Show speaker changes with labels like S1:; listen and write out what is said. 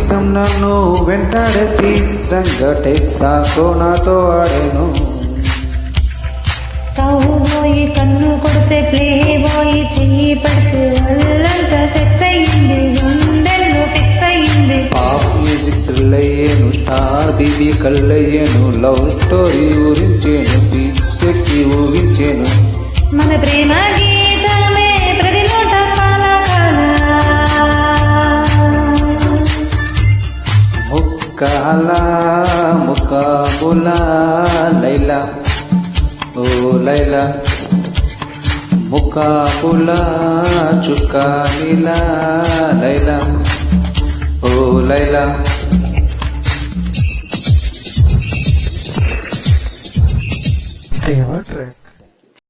S1: జీవితం నన్ను వెంటాడే చిత్రంగా టెస్సాతో నాతో ఆడేను.
S2: కౌబోయి కన్ను కొడితే ప్లే బాయ్ చెయ్యి పడితే అల్లంతా సెక్స్ అయ్యింది, గుండెల్లో ఫిక్స్ అయ్యింది.
S1: పాప్ మ్యూజిక్ థ్రిల్ అయ్యేను, స్టార్ బీబీ కళ్ళయ్యేను, లవ్ స్టోరీ ఊరించేను, పిచ్చెక్కి ఊగించేను.
S2: మన ప్రేమ గీతమే ప్రతి నోట
S1: ముక్కాలా ముకాబులా లైలా ఓ లైలా, ముకాబులా చుక్కానిలా లైలా ఓ లైలా.
S3: Favorite track.